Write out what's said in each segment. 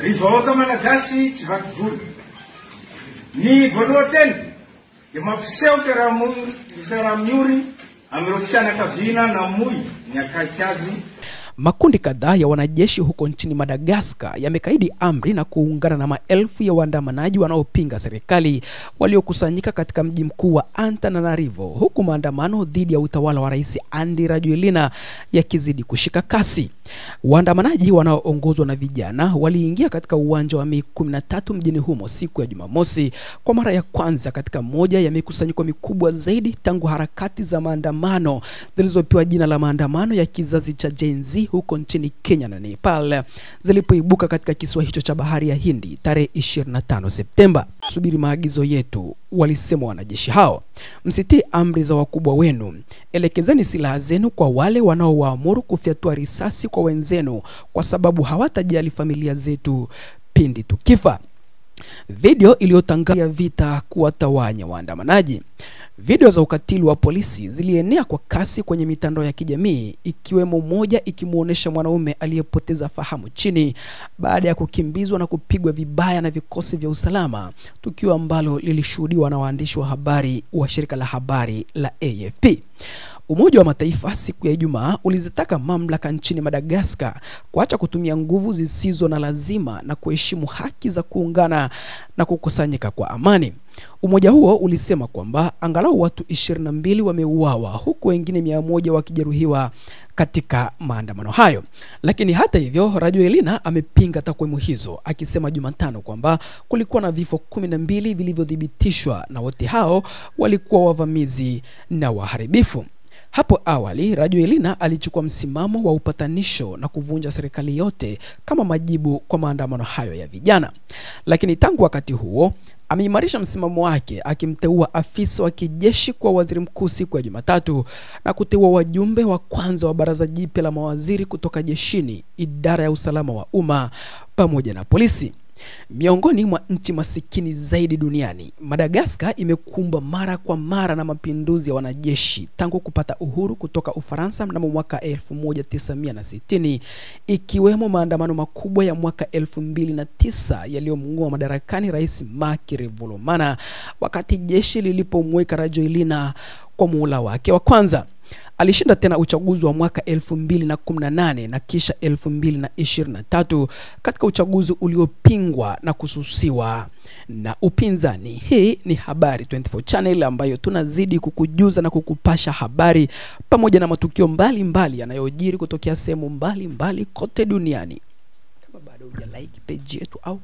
Rivaoka malagasy tsy vaky volo. Ny voalohany dia mampiseho fiaraha-miory amin'ireo fianakaviana na mui ny akaiky azy. Makundi kadhaa ya wanajeshi huko nchini Madagascar yamekaidi amri na kuungana na maelfu ya waandamanaji wanaopinga serikali waliokusanyika katika mji mkuu wa Antananarivo, huku maandamano dhidi ya utawala wa Rais Andry Rajoelina yakizidi kushika kasi. Waandamanaji wanaoongozwa na vijana waliingia katika uwanja wa Mei 13 mjini humo siku ya Jumamosi kwa mara ya kwanza katika moja ya mikusanyiko mikubwa zaidi tangu harakati za maandamano zilizopewa jina la maandamano ya kizazi cha Gen Z huko nchini Kenya na Nepal zilipoibuka katika kisiwa hicho cha bahari ya Hindi tarehe 25 Septemba. Subiri maagizo yetu, walisema wanajeshi hao. Msitii amri za wakubwa wenu. Elekezeni silaha zenu kwa wale wanaowaamuru kufyatua risasi kwa wenzenu, kwa sababu hawatajali familia zetu pindi tukifa. Video iliyotangaza vita kuwatawanya waandamanaji. Video za ukatili wa polisi zilienea kwa kasi kwenye mitandao ya kijamii, ikiwemo moja ikimuonesha mwanaume aliyepoteza fahamu chini baada ya kukimbizwa na kupigwa vibaya na vikosi vya usalama, tukio ambalo lilishuhudiwa na waandishi wa habari wa shirika la habari la AFP. Umoja wa Mataifa siku ya Ijumaa ulizitaka mamlaka nchini Madagascar kuacha kutumia nguvu zisizo na lazima na kuheshimu haki za kuungana na kukusanyika kwa amani. Umoja huo ulisema kwamba angalau watu 22 wameuawa huku wengine 100 wakijeruhiwa katika maandamano hayo. Lakini hata hivyo, Rajoelina amepinga takwimu hizo, akisema Jumatano kwamba kulikuwa na vifo 12 vilivyodhibitishwa na wote hao walikuwa wavamizi na waharibifu. Hapo awali, Rajoelina alichukua msimamo wa upatanisho na kuvunja serikali yote kama majibu kwa maandamano hayo ya vijana. Lakini tangu wakati huo, ameimarisha msimamo wake, akimteua afisa wa kijeshi kwa waziri mkuu siku ya Jumatatu na kuteua wajumbe wa kwanza wa baraza jipya la mawaziri kutoka jeshini, idara ya usalama wa umma pamoja na polisi. Miongoni mwa nchi masikini zaidi duniani, Madagascar imekumbwa mara kwa mara na mapinduzi ya wanajeshi tangu kupata uhuru kutoka Ufaransa mnamo mwaka 1960, ikiwemo maandamano makubwa ya mwaka 2009 yaliyomng'oa madarakani Rais Marc Ravalomanana wakati jeshi lilipomweka Rajoelina kwa muhula wake wa kwanza. Alishinda tena uchaguzi wa mwaka 2018 na kisha 2023 katika uchaguzi uliopingwa na kususiwa na upinzani. Hii ni Habari 24 Channel ambayo tunazidi kukujuza na kukupasha habari pamoja na matukio mbalimbali yanayojiri kutokea sehemu mbalimbali kote duniani. Kama bado hujalike page yetu au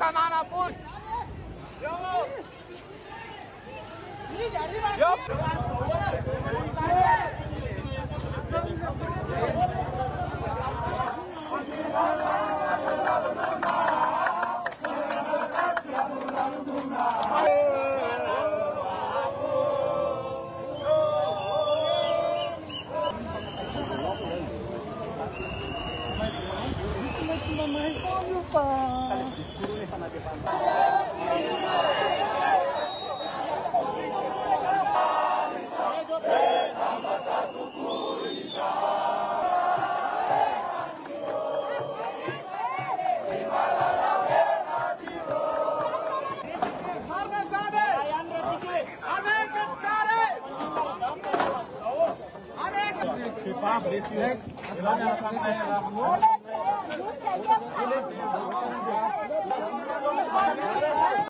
kemanapun. Pak,